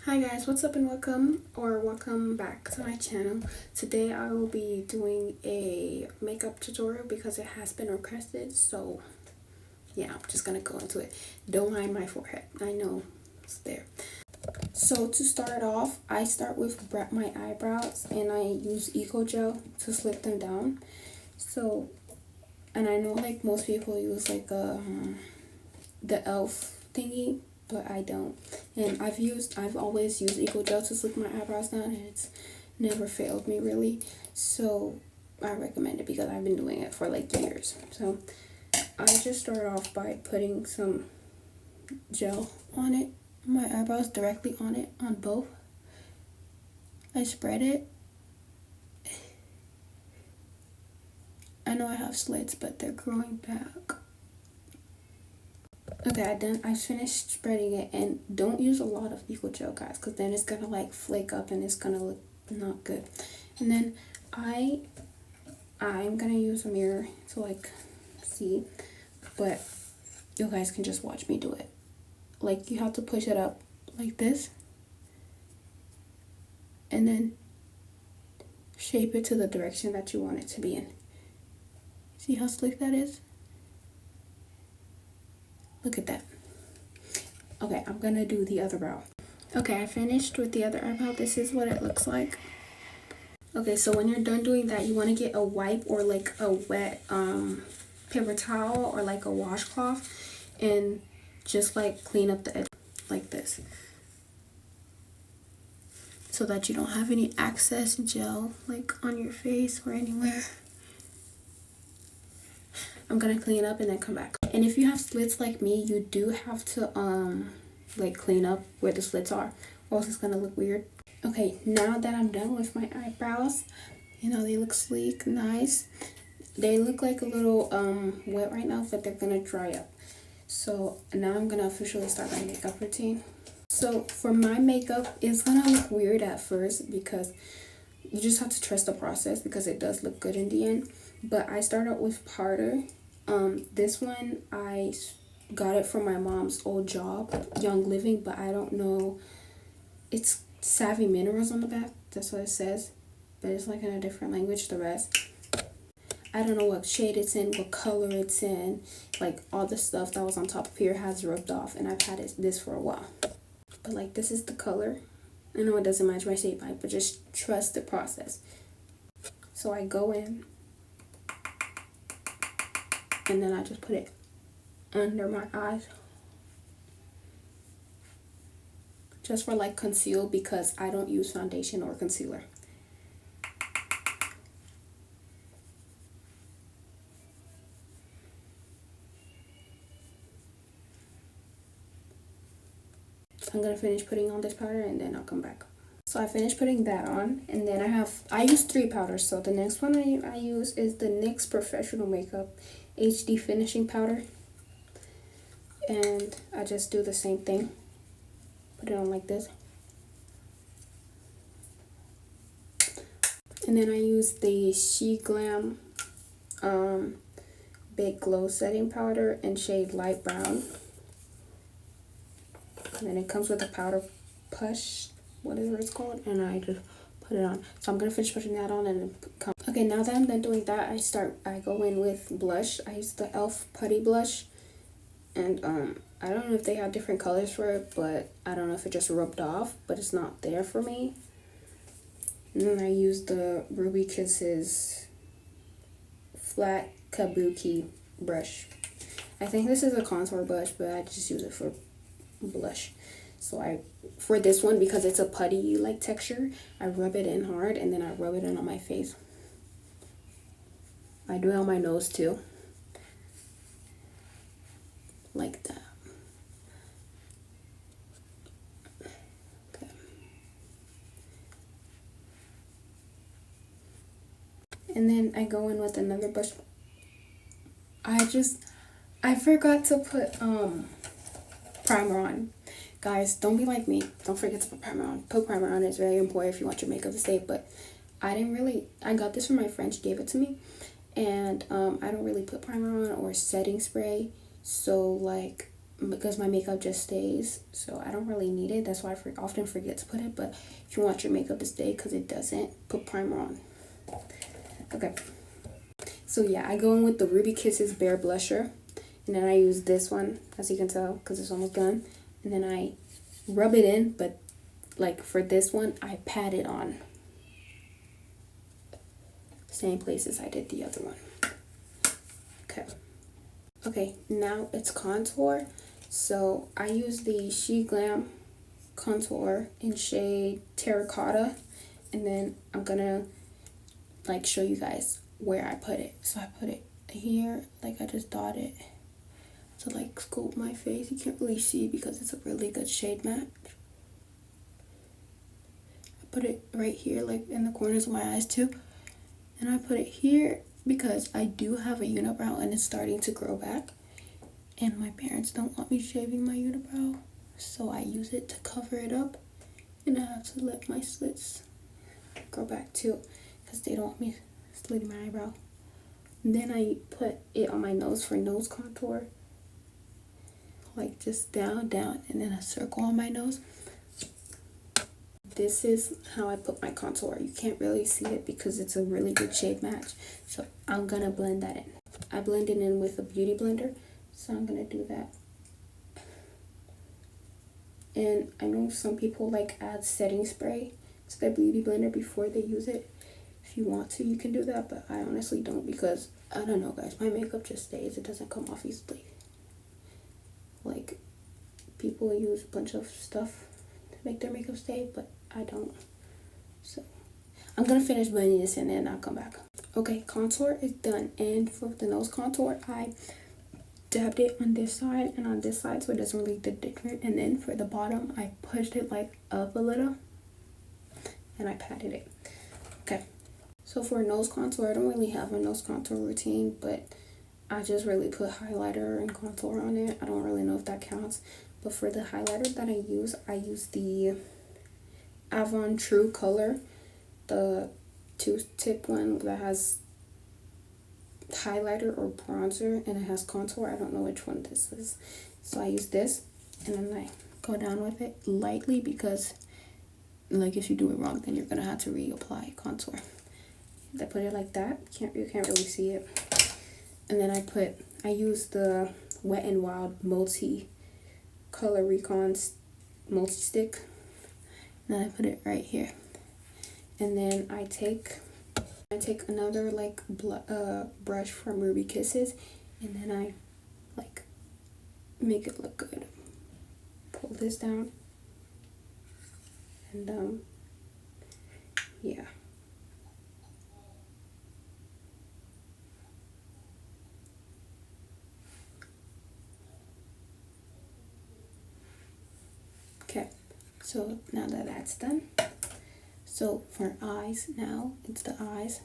Hi guys, what's up and welcome back to my channel. Today I will be doing a makeup tutorial because it has been requested. So yeah, I'm just gonna go into it. Don't mind my forehead. I know it's there. So to start off, I start with my eyebrows and I use Eco Gel to slip them down. So, and I know like most people use like the elf thingy, but I don't. And I've always used Eco Gel to slip my eyebrows down, and it's never failed me really. So I recommend it because I've been doing it for like years. So I just start off by putting some gel on it, my eyebrows directly on it, on both. I spread it. I know I have slits, but they're growing back. Okay, I finished spreading it, and don't use a lot of Eco Gel, guys, because then it's gonna like flake up and it's gonna look not good. And then I'm gonna use a mirror to like see, but you guys can just watch me do it. Like you have to push it up like this, and then shape it to the direction that you want it to be in. See how slick that is? Look at that. Okay, I'm gonna do the other brow. Okay, I finished with the other eyebrow. This is what it looks like. Okay, so when you're done doing that, you want to get a wipe or like a wet paper towel or like a washcloth and just like clean up the edge like this so that you don't have any excess gel like on your face or anywhere. I'm gonna clean up and then come back. And if you have slits like me, you do have to like clean up where the slits are, or else it's gonna look weird. Okay, now that I'm done with my eyebrows, you know, they look sleek, nice. They look like a little wet right now, but they're gonna dry up. So now I'm gonna officially start my makeup routine. So for my makeup, it's gonna look weird at first because you just have to trust the process because it does look good in the end. But I start out with powder. This one I got it from my mom's old job, Young Living, but I don't know. It's Savvy Minerals on the back. That's what it says, but it's like in a different language. The rest, I don't know what shade it's in, what color it's in. Like all the stuff that was on top of here has rubbed off, and I've had this for a while. But like this is the color. I know it doesn't match my shape light, but just trust the process. So I go in and then I just put it under my eyes. Just for like conceal because I don't use foundation or concealer. I'm gonna finish putting on this powder and then I'll come back. So I finished putting that on, and then I use 3 powders. So the next one I use is the NYX Professional Makeup HD Finishing Powder. And I just do the same thing. Put it on like this. And then I use the SheGlam Big Glow Setting Powder in shade Light Brown. And then it comes with a powder push, whatever it's called, and I just put it on. So I'm gonna finish putting that on and then come. Okay, now that I'm done doing that, I go in with blush. I use the e.l.f. Putty Blush, and I don't know if they have different colors for it, but I don't know if it just rubbed off, but it's not there for me. And then I use the Ruby Kisses flat kabuki brush. I think this is a contour brush, but I just use it for blush. So for this one, because it's a putty like texture, I rub it in hard and then I rub it in on my face. I do it on my nose too, like that. Okay. And then I go in with another brush. I forgot to put primer on. Guys, don't be like me. Don't forget to put primer on. Put primer on. It's very important if you want your makeup to stay. But I got this from my friend. She gave it to me. And I don't really put primer on or setting spray. So like because my makeup just stays, so I don't really need it. That's why I often forget to put it. But if you want your makeup to stay because it doesn't, put primer on. Okay, so yeah, I go in with the Ruby Kisses Bare Blusher, and then I use this one, as you can tell, because it's almost done. And then I rub it in, but like for this one, I pat it on. Same place as I did the other one. Okay, now it's contour. So I use the SheGlam contour in shade Terracotta, and then I'm gonna like show you guys where I put it. So I put it here, like I just dot it to like scope my face. You can't really see because it's a really good shade match. I put it right here, like in the corners of my eyes too. And I put it here because I do have a unibrow and it's starting to grow back. And my parents don't want me shaving my unibrow, so I use it to cover it up. And I have to let my slits grow back too, because they don't want me slitting my eyebrow. And then I put it on my nose for nose contour, like just down, and then a circle on my nose. This is how I put my contour. You can't really see it because it's a really good shade match, so I'm gonna blend that in. I blend it in with a beauty blender, so I'm gonna do that. And I know some people like add setting spray to their beauty blender before they use it. If you want to, you can do that, but I honestly don't, because I don't know, guys, my makeup just stays. It doesn't come off easily. Like, people use a bunch of stuff to make their makeup stay, but I don't. So I'm gonna finish blending this in and I'll come back. Okay, contour is done, and for the nose contour, I dabbed it on this side and on this side so it doesn't really look different. And then for the bottom, I pushed it like up a little and I patted it. Okay, so for nose contour, I don't really have a nose contour routine, but I just really put highlighter and contour on it. I don't really know if that counts, but for the highlighter that I use the Avon True Color, the 2-tip one that has highlighter or bronzer and it has contour. I don't know which one this is, so I use this and then I go down with it lightly, because like if you do it wrong then you're gonna have to reapply contour. I put it like that. You can't really see it. And then I use the Wet n Wild multi color recon multi stick, and then I put it right here. And then I take another like brush from Ruby Kisses, and then I like make it look good. Pull this down, and yeah. Okay, so now that that's done, so for eyes now, it's the eyes.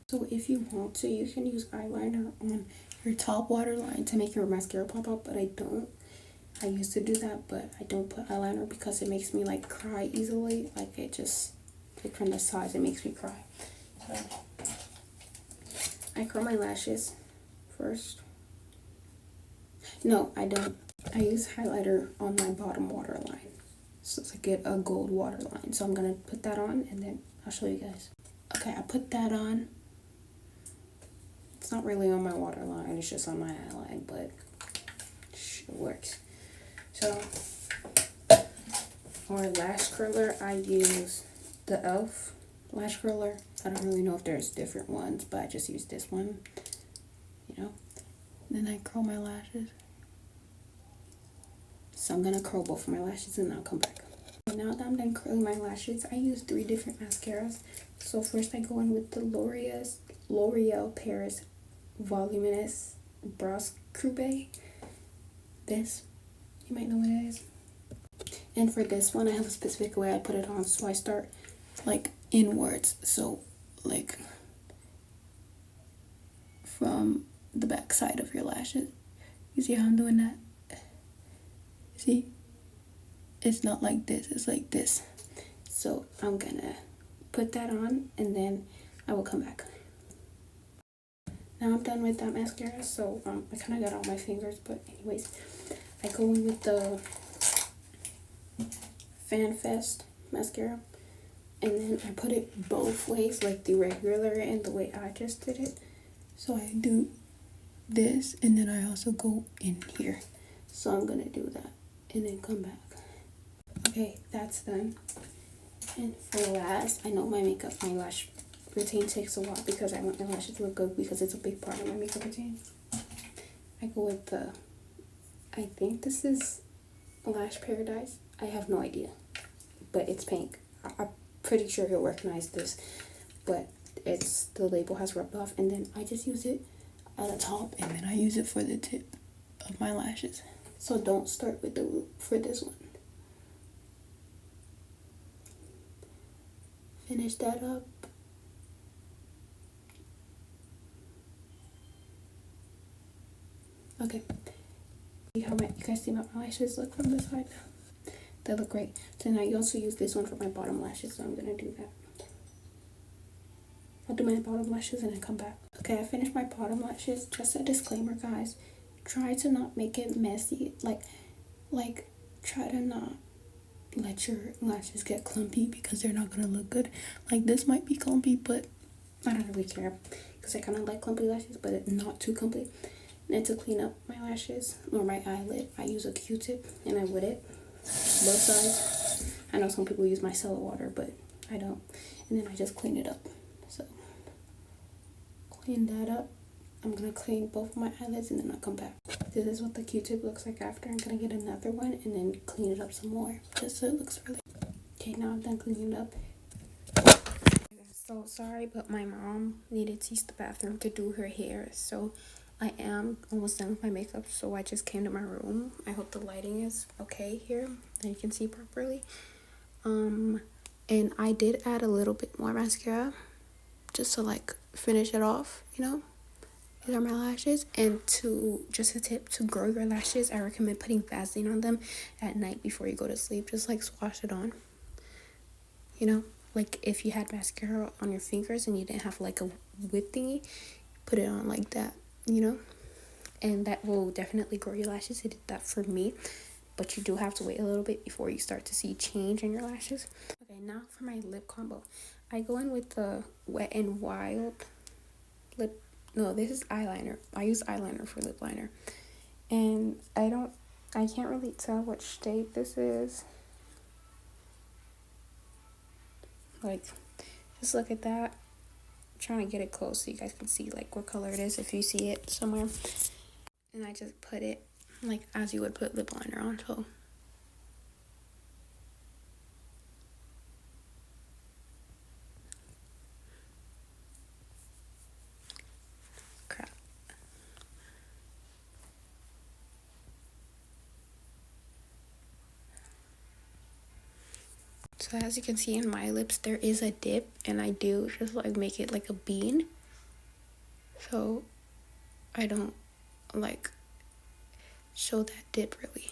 So if you want to, you can use eyeliner on your top waterline to make your mascara pop out, but I don't. I used to do that, but I don't put eyeliner because it makes me like cry easily. Like it just, like from the sides, it makes me cry. So I curl my lashes first. No, I don't. I use highlighter on my bottom waterline, so to get a gold waterline. So I'm gonna put that on and then I'll show you guys. Okay, I put that on. It's not really on my waterline, it's just on my eyeline, but it works. So for lash curler, I use the e.l.f. lash curler. I don't really know if there's different ones, but I just use this one, you know. Then I curl my lashes. So I'm gonna curl both of my lashes and I'll come back. Now that I'm done curling my lashes, I use 3 different mascaras. So first I go in with the L'Oreal Paris Voluminous Brows Coupe. This, you might know what it is. And for this one, I have a specific way I put it on. So I start like inwards. So like from the back side of your lashes. You see how I'm doing that? See? It's not like this, it's like this. So I'm gonna put that on and then I will come back. Now I'm done with that mascara, so I kind of got all my fingers, but anyways, I go in with the FanFest mascara, and then I put it both ways, like the regular and the way I just did it. So I do this, and then I also go in here. So I'm gonna do that and then come back. Okay, that's done. And for last, I know my lash routine takes a while because I want my lashes to look good because it's a big part of my makeup routine. I go with the, I think this is Lash Paradise. I have no idea, but it's pink. I'm pretty sure he'll recognize this, but the label has rubbed off, and then I just use it at the top, and then I use it for the tip of my lashes. So don't start with the root for this one. Finish that up. Okay. See how you guys see my eyelashes look from this side? They look great. So now you also use this one for my bottom lashes, so I'm gonna do that. I'll do my bottom lashes and then come back. Okay, I finished my bottom lashes. Just a disclaimer, guys. Try to not make it messy. Like try to not let your lashes get clumpy because they're not gonna look good. Like this might be clumpy, but I don't really care because I kind of like clumpy lashes, but not too clumpy. And to clean up my lashes or my eyelid, I use a Q-tip and I wet it both sides. I know some people use micellar water, but I don't. And then I just clean it up. So clean that up. I'm gonna clean both of my eyelids and then I'll come back. This is what the Q-tip looks like after. I'm gonna get another one and then clean it up some more just so it looks really. Okay, now I'm done cleaning it up. I'm so sorry, but my mom needed to use the bathroom to do her hair, so I am almost done with my makeup, so I just came to my room. I hope the lighting is okay here and you can see properly. And I did add a little bit more mascara just to like finish it off, you know. These are my lashes, and just a tip to grow your lashes, I recommend putting Vaseline on them at night before you go to sleep. Just like swash it on, you know, like if you had mascara on your fingers and you didn't have like a whip thingy, put it on like that, you know, and that will definitely grow your lashes. It did that for me, but you do have to wait a little bit before you start to see change in your lashes. Okay, now for my lip combo, I go in with the Wet n Wild lip. No, this is eyeliner. I use eyeliner for lip liner, and I can't really tell which shade this is. Like, just look at that. I'm trying to get it close so you guys can see like what color it is if you see it somewhere. And I just put it like as you would put lip liner on. So crap. So as you can see in my lips, there is a dip, and I do just like make it like a bean, so I don't like show that dip really.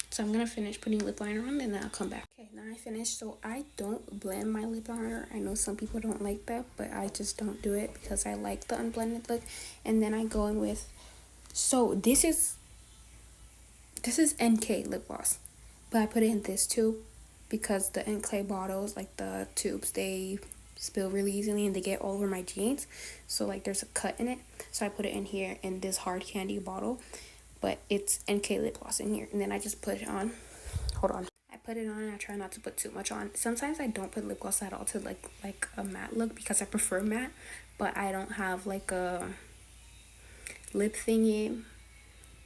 So I'm gonna finish putting lip liner on and then I'll come back. Okay, now I finished. So I don't blend my lip liner. I know some people don't like that, but I just don't do it because I like the unblended look. And then I go in with, so this is NK lip gloss, but I put it in this tube because the NK bottles, like the tubes, they spill really easily and they get all over my jeans, so like there's a cut in it, so I put it in here in this hard candy bottle, but it's NK lip gloss in here. And then I just put it on. Hold on. I put it on and I try not to put too much on. Sometimes I don't put lip gloss at all to like a matte look because I prefer matte, but I don't have like a lip thingy,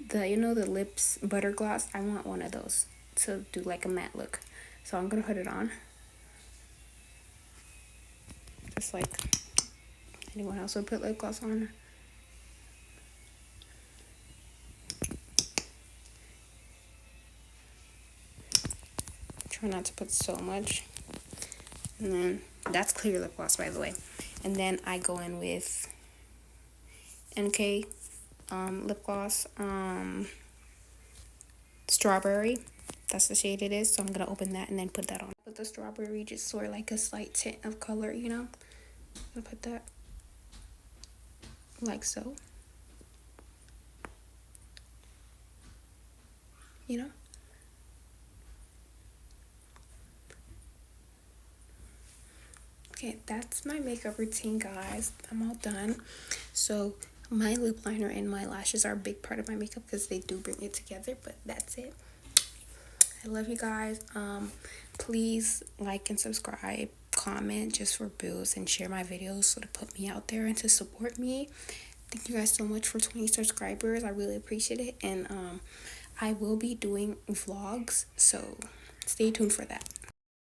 the lips butter gloss. I want one of those to do like a matte look, so I'm gonna put it on just like anyone else would put lip gloss on. Try not to put so much. And then that's clear lip gloss, by the way. And then I go in with NK lip gloss, strawberry. That's the shade it is. So I'm gonna open that and then put that on. Put the strawberry just sort of like a slight tint of color, you know. I'll put that like so. you know. Okay, that's my makeup routine, guys. I'm all done. So my lip liner and my lashes are a big part of my makeup because they do bring it together, but that's it. I love you guys. Please like and subscribe, comment just for bills, and share my videos so to put me out there and to support me. Thank you guys so much for 20 subscribers. I really appreciate it. And I will be doing vlogs, so stay tuned for that.